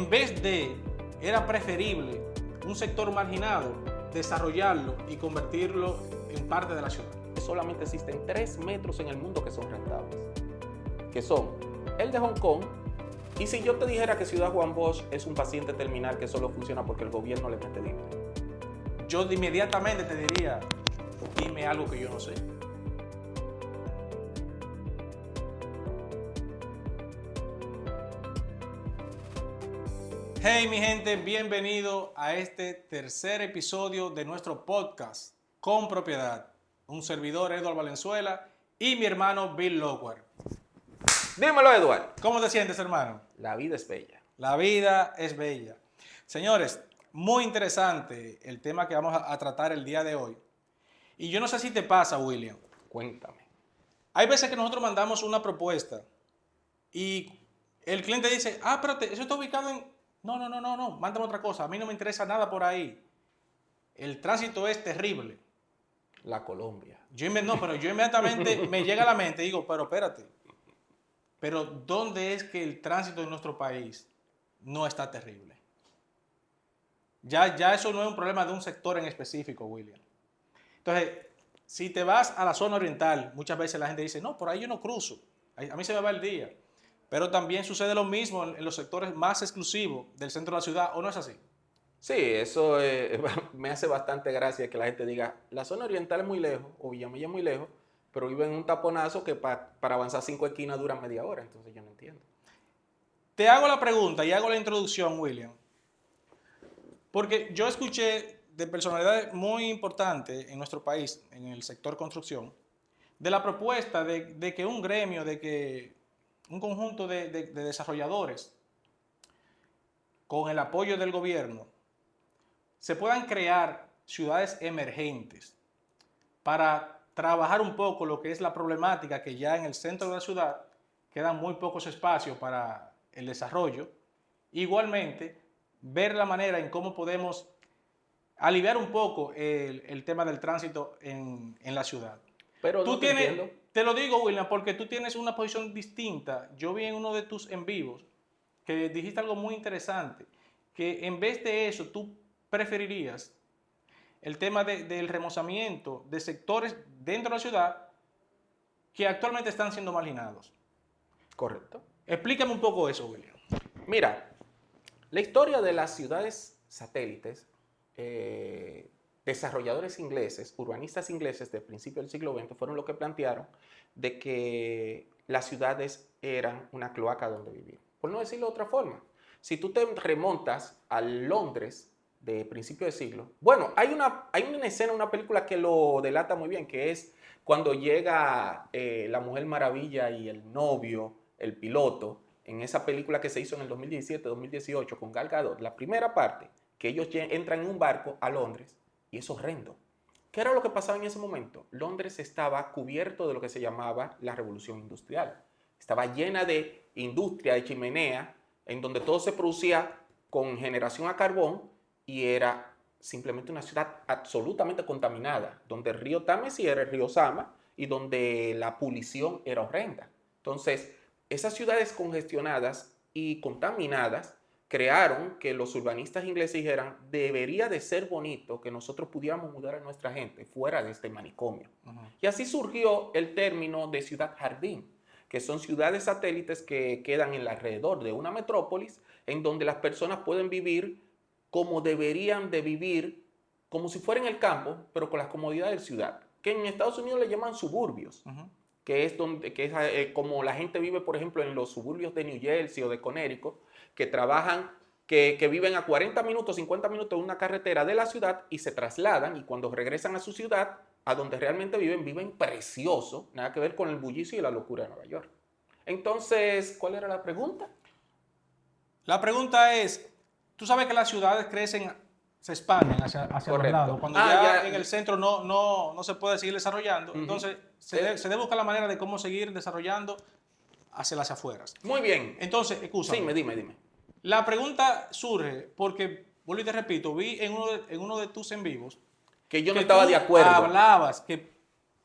En vez de, era preferible un sector marginado, desarrollarlo y convertirlo en parte de la ciudad. Solamente existen 3 metros en el mundo que son rentables, que son el de Hong Kong. Y si yo te dijera que Ciudad Juan Bosch es un paciente terminal que solo funciona porque el gobierno le mete dinero, yo inmediatamente te diría, dime algo que yo no sé. Hey mi gente, bienvenido a este tercer episodio de nuestro podcast Con Propiedad. Un servidor, Eduardo Valenzuela, y mi hermano Bill Lockwell. Dímelo, Eduardo. ¿Cómo te sientes, hermano? La vida es bella. La vida es bella. Señores, muy interesante el tema que vamos a tratar el día de hoy. Y yo no sé si te pasa, William. Cuéntame. Hay veces que nosotros mandamos una propuesta y el cliente dice, espérate, eso está ubicado en... No, mándame otra cosa, a mí no me interesa nada por ahí. El tránsito es terrible. La Colombia. Pero yo inmediatamente me llega a la mente y digo, pero espérate, pero ¿dónde es que el tránsito en nuestro país no está terrible? Ya eso no es un problema de un sector en específico, William. Entonces, si te vas a la zona oriental, muchas veces la gente dice, no, por ahí yo no cruzo, a mí se me va el día. Pero también sucede lo mismo en los sectores más exclusivos del centro de la ciudad, ¿o no es así? Sí, eso me hace bastante gracia que la gente diga, la zona oriental es muy lejos, o Villamella es muy lejos, pero vive en un taponazo que para avanzar 5 esquinas dura media hora, entonces yo no entiendo. Te hago la pregunta y hago la introducción, William, porque yo escuché de personalidades muy importantes en nuestro país, en el sector construcción, de la propuesta de que un gremio, de que un conjunto de desarrolladores, con el apoyo del gobierno, se puedan crear ciudades emergentes para trabajar un poco lo que es la problemática que ya en el centro de la ciudad quedan muy pocos espacios para el desarrollo. Igualmente, ver la manera en cómo podemos aliviar un poco el tema del tránsito en la ciudad. Pero Tú no te tienes, entiendo. te lo digo, William, porque tú tienes una posición distinta. Yo vi en uno de tus en vivos que dijiste algo muy interesante, que en vez de eso tú preferirías el tema del remozamiento de sectores dentro de la ciudad que actualmente están siendo marginados. Correcto. Explícame un poco eso, William. Mira, la historia de las ciudades satélites, desarrolladores ingleses, urbanistas ingleses del principio del siglo XX fueron los que plantearon de que las ciudades eran una cloaca donde vivir. Por no decirlo de otra forma, si tú te remontas a Londres de principio de siglo, bueno, hay una escena, una película que lo delata muy bien, que es cuando llega la Mujer Maravilla y el novio, el piloto, en esa película que se hizo en el 2017-2018 con Gal Gadot, la primera parte, que ellos entran en un barco a Londres y es horrendo. ¿Qué era lo que pasaba en ese momento? Londres estaba cubierto de lo que se llamaba la revolución industrial. Estaba llena de industria, de chimenea, en donde todo se producía con generación a carbón y era simplemente una ciudad absolutamente contaminada, donde el río Támesis era el río Sama y donde la polución era horrenda. Entonces, esas ciudades congestionadas y contaminadas crearon que los urbanistas ingleses dijeran, debería de ser bonito que nosotros pudiéramos mudar a nuestra gente fuera de este manicomio. Y así surgió el término de ciudad jardín, que son ciudades satélites que quedan en alrededor de una metrópolis en donde las personas pueden vivir como deberían de vivir, como si fuera en el campo, pero con las comodidades de ciudad, que en Estados Unidos le llaman suburbios. Que es como la gente vive, por ejemplo, en los suburbios de New Jersey o de Connecticut, que trabajan, que viven a 40 minutos, 50 minutos de una carretera de la ciudad y se trasladan y cuando regresan a su ciudad, a donde realmente viven precioso, nada que ver con el bullicio y la locura de Nueva York. Entonces, ¿cuál era la pregunta? La pregunta es, tú sabes que las ciudades crecen, se expanden hacia los lados, cuando ya en el centro no se puede seguir desarrollando, entonces se debe buscar la manera de cómo seguir desarrollando hacia las afueras. Muy bien. Entonces, escúchame. Sí, dime. La pregunta surge porque, vuelvo y te repito, vi en uno de tus en vivos que yo no estaba de acuerdo. Hablabas que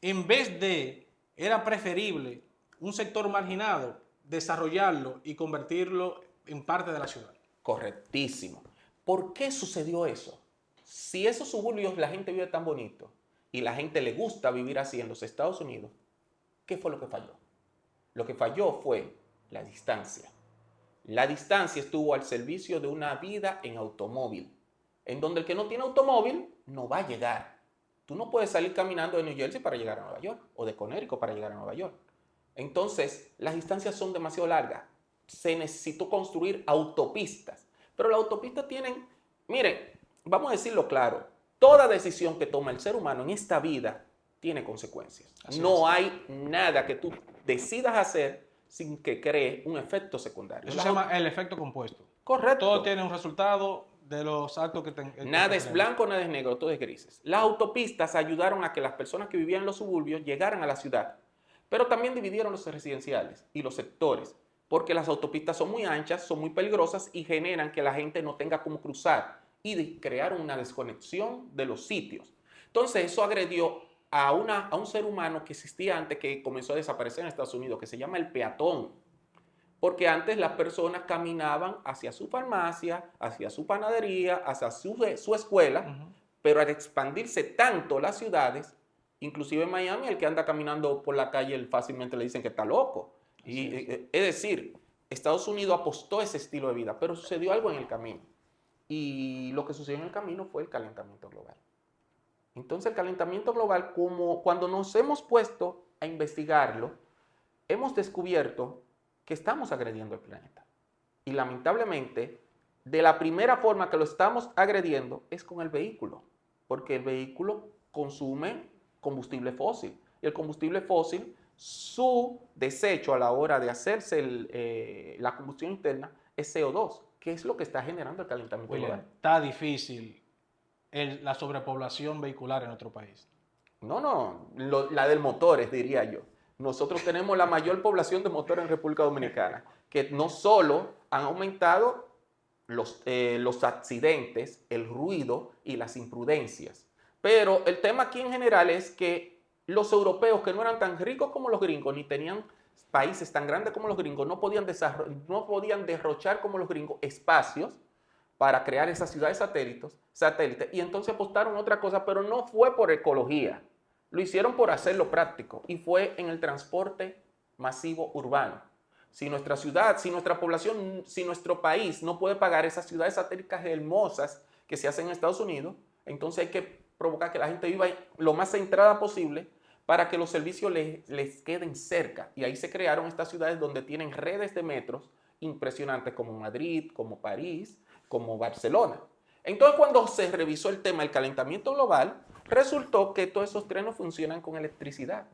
en vez de, era preferible un sector marginado, desarrollarlo y convertirlo en parte de la ciudad. Correctísimo. ¿Por qué sucedió eso? Si esos suburbios la gente vive tan bonito y la gente le gusta vivir así en los Estados Unidos, ¿qué fue lo que falló? Lo que falló fue la distancia. La distancia estuvo al servicio de una vida en automóvil, en donde el que no tiene automóvil no va a llegar. Tú no puedes salir caminando de New Jersey para llegar a Nueva York o de Connecticut para llegar a Nueva York. Entonces, las distancias son demasiado largas. Se necesitó construir autopistas. Pero las autopistas tienen, miren, vamos a decirlo claro, toda decisión que toma el ser humano en esta vida tiene consecuencias. No hay nada que tú decidas hacer sin que cree un efecto secundario. Eso se llama el efecto compuesto. Correcto. Todo tiene un resultado de los actos que Nada es blanco, nada es negro, todo es grises. Las autopistas ayudaron a que las personas que vivían en los suburbios llegaran a la ciudad, pero también dividieron los residenciales y los sectores, porque las autopistas son muy anchas, son muy peligrosas y generan que la gente no tenga cómo cruzar y crearon una desconexión de los sitios. Entonces eso agredió a un ser humano que existía antes, que comenzó a desaparecer en Estados Unidos, que se llama el peatón. Porque antes las personas caminaban hacia su farmacia, hacia su panadería, hacia su escuela, pero al expandirse tanto las ciudades, inclusive en Miami, el que anda caminando por la calle fácilmente le dicen que está loco. Es decir, Estados Unidos apostó a ese estilo de vida, pero sucedió algo en el camino. Y lo que sucedió en el camino fue el calentamiento global. Entonces el calentamiento global, como cuando nos hemos puesto a investigarlo, hemos descubierto que estamos agrediendo el planeta. Y lamentablemente, de la primera forma que lo estamos agrediendo es con el vehículo, porque el vehículo consume combustible fósil. Y el combustible fósil, su desecho a la hora de hacerse la combustión interna es CO2, que es lo que está generando el calentamiento global. Está difícil la sobrepoblación vehicular en nuestro país. No, la del motores, diría yo. Nosotros tenemos la mayor población de motores en República Dominicana, que no solo han aumentado los accidentes, el ruido y las imprudencias, pero el tema aquí en general es que los europeos, que no eran tan ricos como los gringos, ni tenían países tan grandes como los gringos, no podían derrochar como los gringos espacios para crear esas ciudades satélites, y entonces apostaron a otra cosa, pero no fue por ecología. Lo hicieron por hacerlo práctico y fue en el transporte masivo urbano. Si nuestra ciudad, si nuestra población, si nuestro país no puede pagar esas ciudades satélites hermosas que se hacen en Estados Unidos, entonces hay que provocar que la gente viva lo más centrada posible para que los servicios les queden cerca. Y ahí se crearon estas ciudades donde tienen redes de metros impresionantes como Madrid, como París, como Barcelona. Entonces, cuando se revisó el tema del calentamiento global, resultó que todos esos trenes funcionan con electricidad,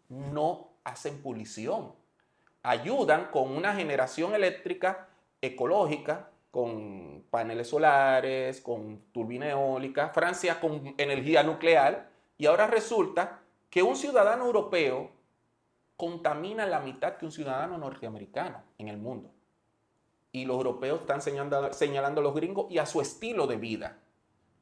no hacen pulición. Ayudan con una generación eléctrica ecológica, con paneles solares, con turbina eólica, Francia con energía nuclear, y ahora resulta que un ciudadano europeo contamina la mitad que un ciudadano norteamericano en el mundo. Y los europeos están señalando a los gringos y a su estilo de vida.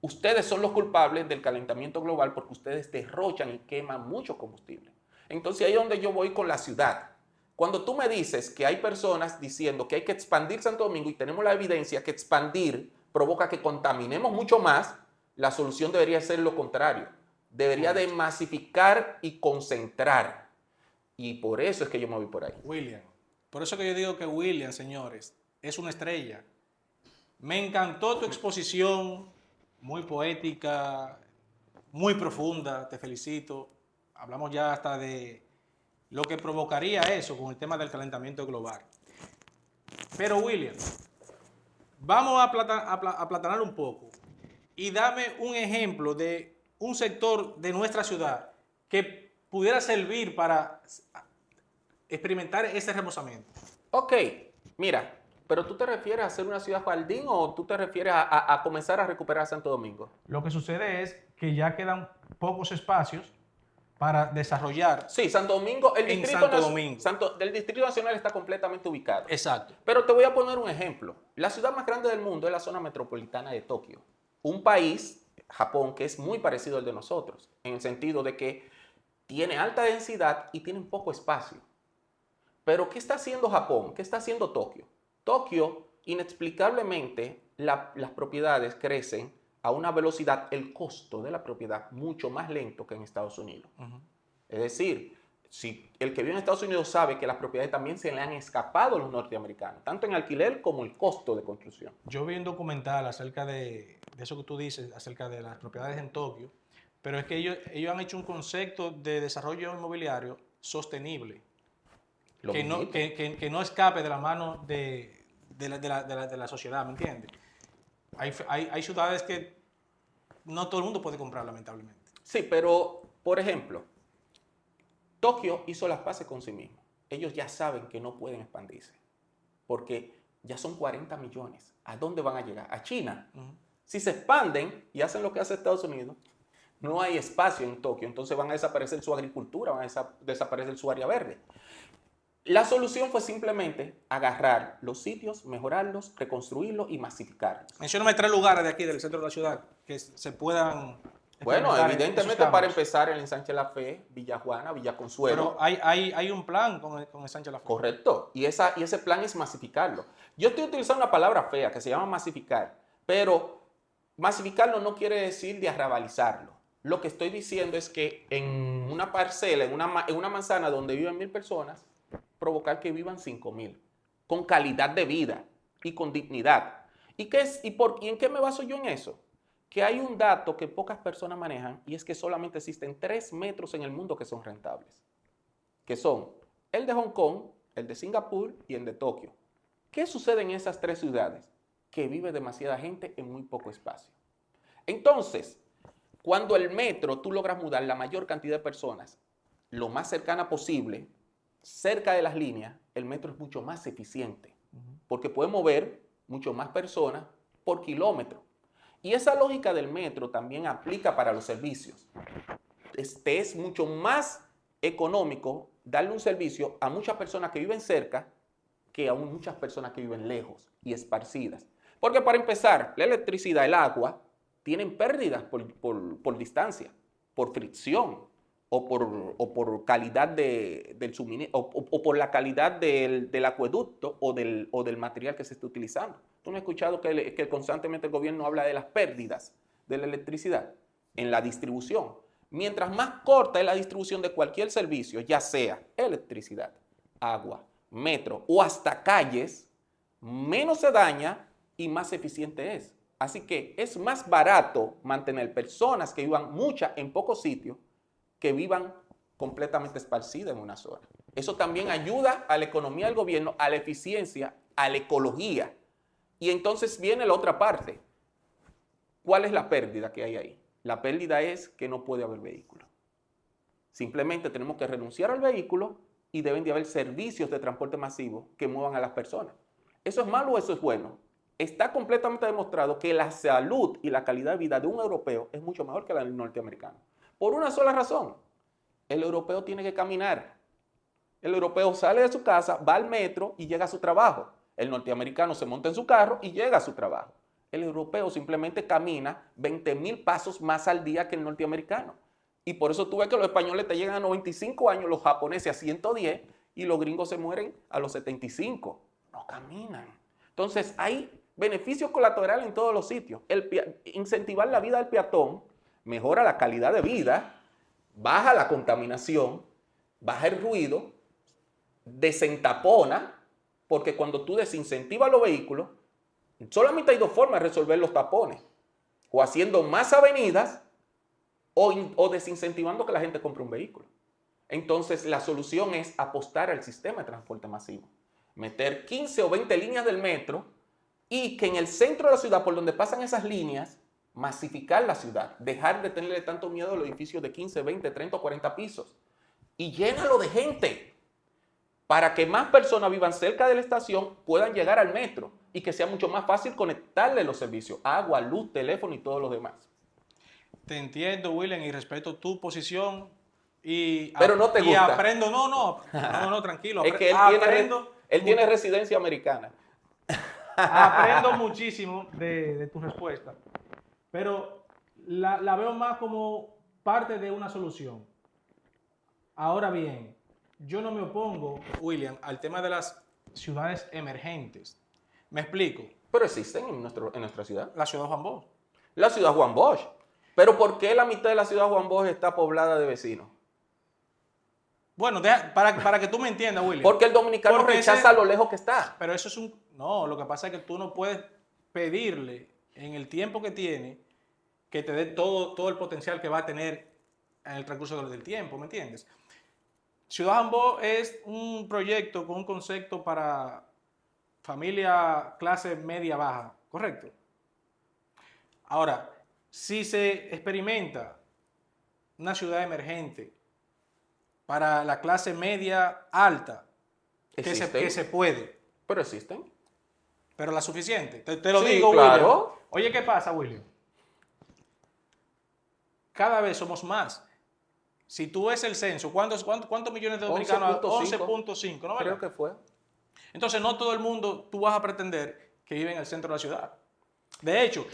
Ustedes son los culpables del calentamiento global porque ustedes derrochan y queman mucho combustible. Entonces ahí es donde yo voy con la ciudad. Cuando tú me dices que hay personas diciendo que hay que expandir Santo Domingo y tenemos la evidencia que expandir provoca que contaminemos mucho más, la solución debería ser lo contrario. Debería de masificar y concentrar. Y por eso es que yo me voy por ahí. William, por eso que yo digo que William, señores, es una estrella. Me encantó tu exposición, muy poética, muy profunda, te felicito. Hablamos ya hasta de lo que provocaría eso con el tema del calentamiento global. Pero William, vamos a aplatanar un poco y dame un ejemplo de un sector de nuestra ciudad que pudiera servir para experimentar ese remozamiento. Ok, mira, pero ¿tú te refieres a hacer una ciudad jardín o tú te refieres a comenzar a recuperar Santo Domingo? Lo que sucede es que ya quedan pocos espacios para desarrollar. Sí, Santo Domingo, el Distrito Nacional está completamente ubicado. Exacto. Pero te voy a poner un ejemplo. La ciudad más grande del mundo es la zona metropolitana de Tokio. Un país, Japón, que es muy parecido al de nosotros, en el sentido de que tiene alta densidad y tiene poco espacio. Pero ¿qué está haciendo Japón? ¿Qué está haciendo Tokio? Tokio inexplicablemente las propiedades crecen a una velocidad, el costo de la propiedad, mucho más lento que en Estados Unidos. Es decir, si el que vive en Estados Unidos sabe que las propiedades también se le han escapado a los norteamericanos, tanto en alquiler como el costo de construcción. Yo vi un documental acerca de eso que tú dices, acerca de las propiedades en Tokio, pero es que ellos han hecho un concepto de desarrollo inmobiliario sostenible, que no escape de la mano de la sociedad, ¿me entiendes? Hay ciudades que no todo el mundo puede comprar, lamentablemente. Sí, pero, por ejemplo, Tokio hizo las paces con sí mismo. Ellos ya saben que no pueden expandirse, porque ya son 40 millones. ¿A dónde van a llegar? A China. Si se expanden y hacen lo que hace Estados Unidos, no hay espacio en Tokio, entonces van a desaparecer su agricultura, van a desaparecer su área verde. La solución fue simplemente agarrar los sitios, mejorarlos, reconstruirlos y masificarlos. Mencióname 3 lugares de aquí, del centro de la ciudad, que se puedan... Bueno, evidentemente para empezar el Ensanche La Fe, Villa Juana, Villa Consuelo. Pero hay un plan con el Ensanche La Fe. Correcto, y ese plan es masificarlo. Yo estoy utilizando una palabra fea que se llama masificar, pero masificarlo no quiere decir de arrabalizarlo. Lo que estoy diciendo es que en una parcela, en una manzana donde viven 1000 personas, provocar que vivan 5000, con calidad de vida y con dignidad. ¿Y en qué me baso yo en eso? Que hay un dato que pocas personas manejan y es que solamente existen 3 metros en el mundo que son rentables, que son el de Hong Kong, el de Singapur y el de Tokio. ¿Qué sucede en esas 3 ciudades? Que vive demasiada gente en muy poco espacio. Entonces, cuando el metro tú logras mudar la mayor cantidad de personas lo más cercana posible, cerca de las líneas, el metro es mucho más eficiente, porque puede mover mucho más personas por kilómetro. Y esa lógica del metro también aplica para los servicios. Es mucho más económico darle un servicio a muchas personas que viven cerca que a muchas personas que viven lejos y esparcidas. Porque para empezar, la electricidad, el agua, tienen pérdidas por distancia, por fricción o por calidad del suministro o por la calidad del acueducto o del material que se está utilizando. ¿Tú no has escuchado que constantemente el gobierno habla de las pérdidas de la electricidad en la distribución? Mientras más corta es la distribución de cualquier servicio, ya sea electricidad, agua, metro o hasta calles, menos se daña y más eficiente es. Así que es más barato mantener personas que vivan muchas en pocos sitios que vivan completamente esparcidas en una zona. Eso también ayuda a la economía del gobierno, a la eficiencia, a la ecología. Y entonces viene la otra parte. ¿Cuál es la pérdida que hay ahí? La pérdida es que no puede haber vehículos. Simplemente tenemos que renunciar al vehículo y deben de haber servicios de transporte masivo que muevan a las personas. ¿Eso es malo o eso es bueno? Está completamente demostrado que la salud y la calidad de vida de un europeo es mucho mejor que la del norteamericano. Por una sola razón. El europeo tiene que caminar. El europeo sale de su casa, va al metro y llega a su trabajo. El norteamericano se monta en su carro y llega a su trabajo. El europeo simplemente camina 20,000 pasos más al día que el norteamericano. Y por eso tú ves que los españoles te llegan a 95 años, los japoneses a 110 y los gringos se mueren a los 75. No caminan. Entonces hay beneficios colaterales en todos los sitios. Incentivar la vida del peatón mejora la calidad de vida, baja la contaminación, baja el ruido, desentapona, porque cuando tú desincentivas los vehículos, solamente hay 2 formas de resolver los tapones, o haciendo más avenidas o desincentivando que la gente compre un vehículo. Entonces la solución es apostar al sistema de transporte masivo, meter 15 o 20 líneas del metro y que en el centro de la ciudad, por donde pasan esas líneas, masificar la ciudad, dejar de tenerle tanto miedo a los edificios de 15, 20, 30 o 40 pisos y llénalo de gente para que más personas vivan cerca de la estación, puedan llegar al metro y que sea mucho más fácil conectarle los servicios, agua, luz, teléfono y todos los demás. Te entiendo, William, y respeto tu posición. Pero no te gusta. Y aprendo, no, tranquilo. Es que él tiene residencia americana. Aprendo muchísimo de tu respuesta, pero la veo más como parte de una solución. Ahora bien, yo no me opongo, William, al tema de las ciudades emergentes, Me explico. Pero existen en nuestra ciudad. La ciudad de Juan Bosch. La ciudad Juan Bosch. Pero ¿por qué la mitad de la ciudad Juan Bosch está poblada de vecinos? Bueno, para que tú me entiendas, William. Porque el dominicano Porque rechaza lo lejos que está. Pero eso es un... No, lo que pasa es que tú no puedes pedirle en el tiempo que tiene que te dé todo el potencial que va a tener en el transcurso del tiempo, ¿me entiendes? Ciudad Juan Bosch es un proyecto con un concepto para familia clase media-baja, ¿correcto? Ahora, si se experimenta una ciudad emergente para la clase media alta, que se puede, Pero existen. pero la suficiente. Te lo Sí, digo, claro. William. Oye, ¿qué pasa, William? Cada vez somos más. Si tú ves el censo, ¿cuántos millones de dominicanos? 11.5, ¿no? Creo que fue. Entonces, no todo el mundo tú vas a pretender que vive en el centro de la ciudad. De hecho,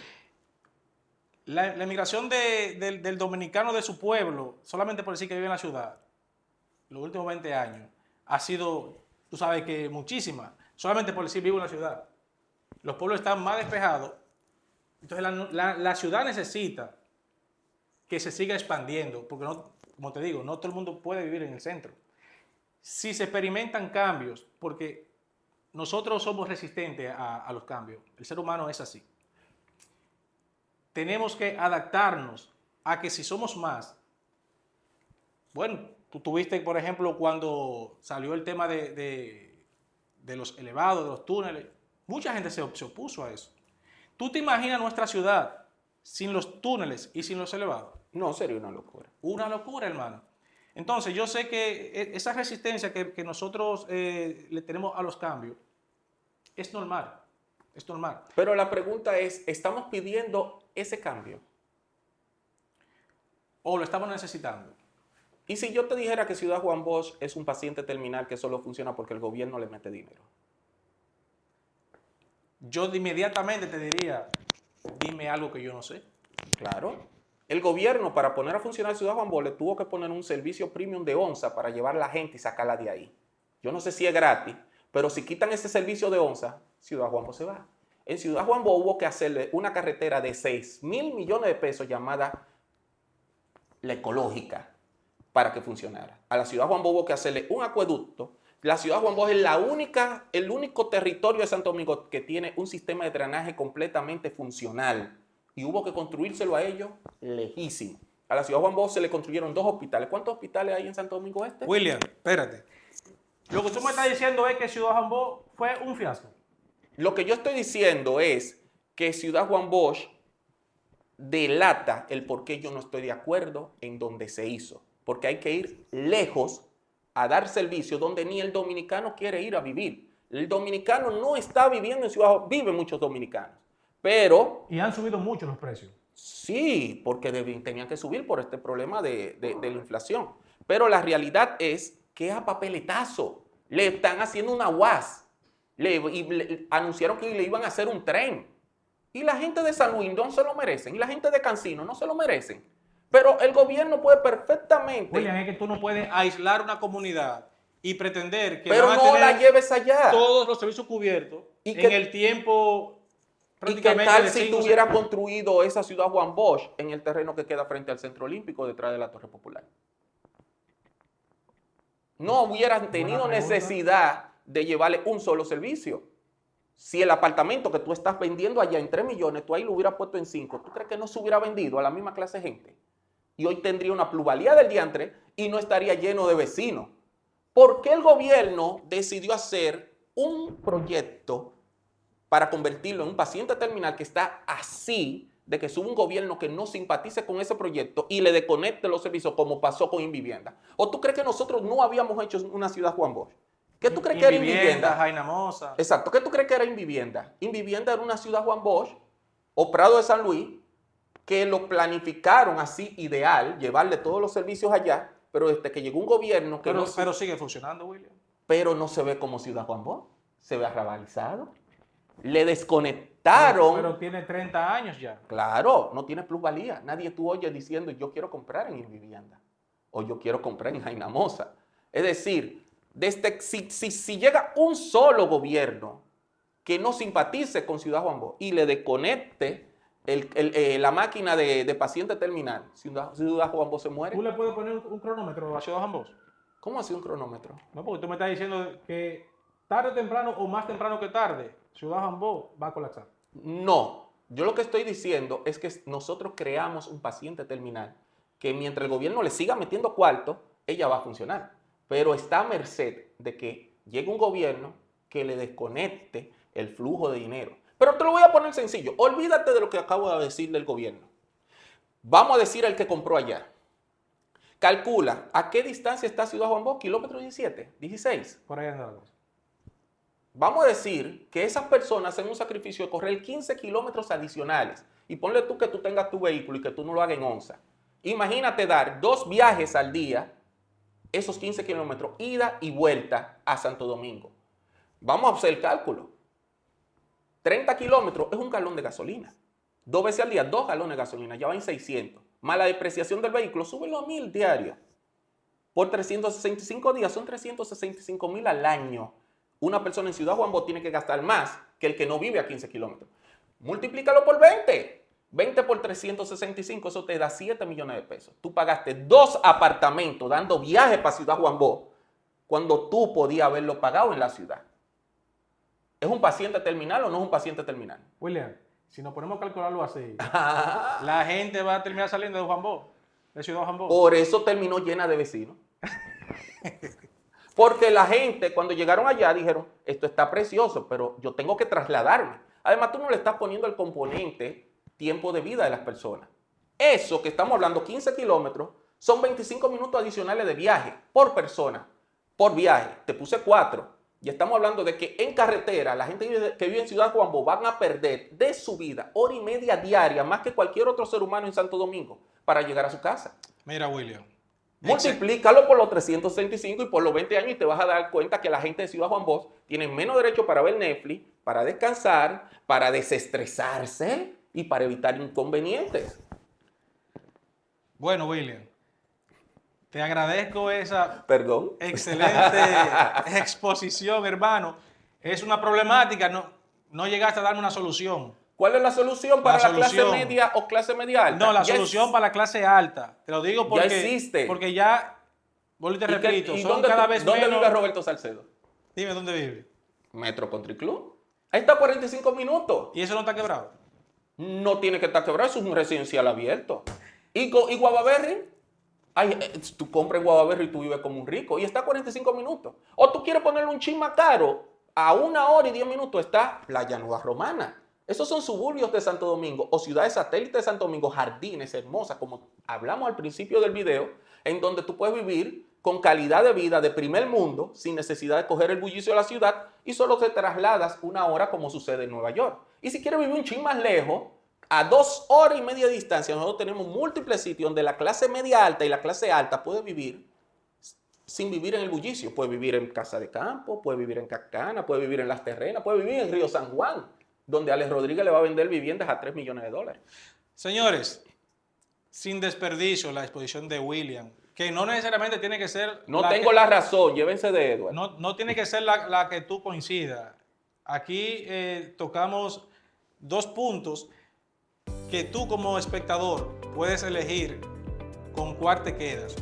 la emigración del dominicano de su pueblo, solamente por decir que vive en la ciudad, los últimos 20 años, ha sido, tú sabes que muchísima, solamente por decir vivo en la ciudad. Los pueblos están más despejados, entonces la ciudad necesita que se siga expandiendo, porque no, como te digo, no todo el mundo puede vivir en el centro. Si se experimentan cambios, porque nosotros somos resistentes a los cambios, el ser humano es así. Tenemos que adaptarnos a que si somos más, bueno, tú tuviste, por ejemplo, cuando salió el tema de los elevados, de los túneles, mucha gente se opuso a eso. ¿Tú te imaginas nuestra ciudad sin los túneles y sin los elevados? No, sería una locura. Una locura, hermano. Entonces, yo sé que esa resistencia que nosotros le tenemos a los cambios es normal. Es normal. Pero la pregunta es, ¿estamos pidiendo ese cambio? ¿O lo estamos necesitando? ¿Y si yo te dijera que Ciudad Juan Bosch es un paciente terminal que solo funciona porque el gobierno le mete dinero? Yo inmediatamente te diría, dime algo que yo no sé. Claro. El gobierno, para poner a funcionar Ciudad Juan Bosch, le tuvo que poner un servicio premium de onza para llevar a la gente y sacarla de ahí. Yo no sé si es gratis, pero si quitan ese servicio de onza, Ciudad Juan Bosch se va. En Ciudad Juan Bosch hubo que hacerle una carretera de 6.000 millones de pesos llamada la ecológica para que funcionara. A la Ciudad Juan Bosch hubo que hacerle un acueducto. La Ciudad Juan Bosch es el único territorio de Santo Domingo que tiene un sistema de drenaje completamente funcional. Y hubo que construírselo a ellos lejísimo. A la Ciudad Juan Bosch se le construyeron 2 hospitales. ¿Cuántos hospitales hay en Santo Domingo Este? William, espérate. Lo que tú me estás diciendo es que Ciudad Juan Bosch fue un fiasco. Lo que yo estoy diciendo es que Ciudad Juan Bosch delata el por qué yo no estoy de acuerdo en donde se hizo. Porque hay que ir lejos a dar servicio donde ni el dominicano quiere ir a vivir. El dominicano no está viviendo en Ciudad Juan Bosch, viven muchos dominicanos. Pero... Y han subido mucho los precios. Sí, porque tenían que subir por este problema de la inflación. Pero la realidad es que a papeletazo le están haciendo una UAS. Le anunciaron que le iban a hacer un tren. Y la gente de San Luis no se lo merecen. Y la gente de Cancino no se lo merecen. Pero el gobierno puede perfectamente... William, es que tú no puedes aislar una comunidad y pretender que pero van a no tener la lleves allá. todos los servicios cubiertos ¿Y en el tiempo... ¿Y qué tal si tuviera construido esa Ciudad Juan Bosch en el terreno que queda frente al Centro Olímpico detrás de la Torre Popular? No hubieran tenido necesidad de llevarle un solo servicio. Si el apartamento que tú estás vendiendo allá en 3 millones, tú ahí lo hubieras puesto en 5, ¿tú crees que no se hubiera vendido a la misma clase de gente? Y hoy tendría una plusvalía del diantre y no estaría lleno de vecinos. ¿Por qué el gobierno decidió hacer un proyecto para convertirlo en un paciente terminal que está así de que suba un gobierno que no simpatice con ese proyecto y le desconecte los servicios como pasó con Invivienda? ¿O tú crees que nosotros no habíamos hecho una ciudad Juan Bosch? ¿Qué tú crees que era Invivienda? Jaina Mosa. Exacto. ¿Qué tú crees que era Invivienda? Invivienda era una ciudad Juan Bosch o Prado de San Luis que lo planificaron así ideal, llevarle todos los servicios allá, pero desde que llegó un gobierno que pero sigue funcionando, William. Pero no se ve como ciudad Juan Bosch, se ve arrabalizado. Le desconectaron. Pero tiene 30 años ya. Claro, no tiene plusvalía. Nadie tú oyes diciendo yo quiero comprar en Invivienda o yo quiero comprar en Jaina Mosa. Es decir, si llega un solo gobierno que no simpatice con Ciudad Juan Bosch y le desconecte la máquina de paciente terminal, Ciudad Juan Bosch se muere. ¿Tú le puedes poner un cronómetro a Ciudad Juan Bosch? ¿Cómo hace un cronómetro? No, porque tú me estás diciendo que tarde o temprano, o más temprano que tarde, Ciudad Juan Bosch va a colapsar. No, yo lo que estoy diciendo es que nosotros creamos un paciente terminal que mientras el gobierno le siga metiendo cuarto, ella va a funcionar. Pero está a merced de que llegue un gobierno que le desconecte el flujo de dinero. Pero te lo voy a poner sencillo. Olvídate de lo que acabo de decir del gobierno. Vamos a decir el que compró allá. Calcula, ¿a qué distancia está Ciudad Juan Bosch? Kilómetro 17, 16. Por ahí anda la cosa. Vamos a decir que esas personas hacen un sacrificio de correr 15 kilómetros adicionales. Y ponle tú que tú tengas tu vehículo y que tú no lo hagas en onza. Imagínate dar 2 viajes al día, esos 15 kilómetros, ida y vuelta a Santo Domingo. Vamos a hacer el cálculo. 30 kilómetros es un galón de gasolina. 2 veces al día, 2 galones de gasolina, ya va en 600. Más la depreciación del vehículo, súbelo a 1000 diarios. Por 365 días son 365,000 al año. Una persona en Ciudad Juan Bosch tiene que gastar más que el que no vive a 15 kilómetros. Multiplícalo por 20. 20 por 365, eso te da 7 millones de pesos. Tú pagaste 2 apartamentos dando viajes para Ciudad Juan Bosch cuando tú podías haberlo pagado en la ciudad. ¿Es un paciente terminal o no es un paciente terminal? William, si nos ponemos a calcularlo así, la gente va a terminar saliendo de Juan Bosch, de Ciudad Juan Bosch. Por eso terminó llena de vecinos. Porque la gente cuando llegaron allá dijeron, esto está precioso, pero yo tengo que trasladarme. Además, tú no le estás poniendo el componente tiempo de vida de las personas. Eso que estamos hablando, 15 kilómetros, son 25 minutos adicionales de viaje por persona, por viaje. Te puse 4. Y estamos hablando de que en carretera, la gente que vive en Ciudad Juan Bosch van a perder de su vida 1 hora y media diaria, más que cualquier otro ser humano en Santo Domingo, para llegar a su casa. Mira, William. Multiplícalo por los 365 y por los 20 años y te vas a dar cuenta que la gente de Ciudad Juan Bosch tiene menos derecho para ver Netflix, para descansar, para desestresarse y para evitar inconvenientes. Bueno, William, te agradezco esa Perdón. excelente exposición, hermano. Es una problemática, no llegaste a darme una solución. ¿Cuál es la solución para la clase media o clase media alta? No, la solución para la clase alta. Te lo digo porque ya existe. Porque ya, vuelvo y te repito, ¿Y son dónde, cada vez ¿dónde menos. vive Roberto Salcedo? Dime dónde vive. Metro Country Club. Ahí está 45 minutos. ¿Y eso no está quebrado? No tiene que estar quebrado, eso es un residencial abierto. ¿Y Guavaberry? Ay, tú compras en Guavaberry y tú vives como un rico. Y está a 45 minutos. O tú quieres ponerle un chin más caro. A 1 hora y 10 minutos está Playa Nueva Romana. Esos son suburbios de Santo Domingo o ciudades satélites de Santo Domingo, jardines hermosas, como hablamos al principio del video, en donde tú puedes vivir con calidad de vida de primer mundo, sin necesidad de coger el bullicio de la ciudad y solo te trasladas 1 hora como sucede en Nueva York. Y si quieres vivir un chin más lejos, a 2 horas y media de distancia, nosotros tenemos múltiples sitios donde la clase media alta y la clase alta puede vivir sin vivir en el bullicio. Puede vivir en Casa de Campo, puede vivir en Cacana, puede vivir en Las Terrenas, puede vivir en Río San Juan, donde Alex Rodríguez le va a vender viviendas a $3 millones. Señores, sin desperdicio la exposición de William, que no necesariamente tiene que ser... No tengo la razón, llévense de Edward. No tiene que ser la que tú coincidas. Aquí tocamos 2 puntos que tú como espectador puedes elegir con cuál te quedas.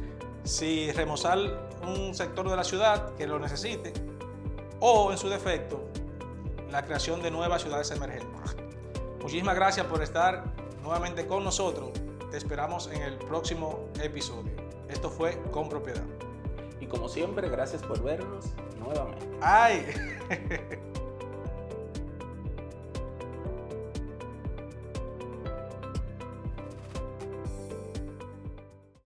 Si remozar un sector de la ciudad que lo necesite o, en su defecto, la creación de nuevas ciudades emergentes. Muchísimas gracias por estar nuevamente con nosotros. Te esperamos en el próximo episodio. Esto fue Con Propiedad. Y como siempre, gracias por vernos nuevamente. ¡Ay!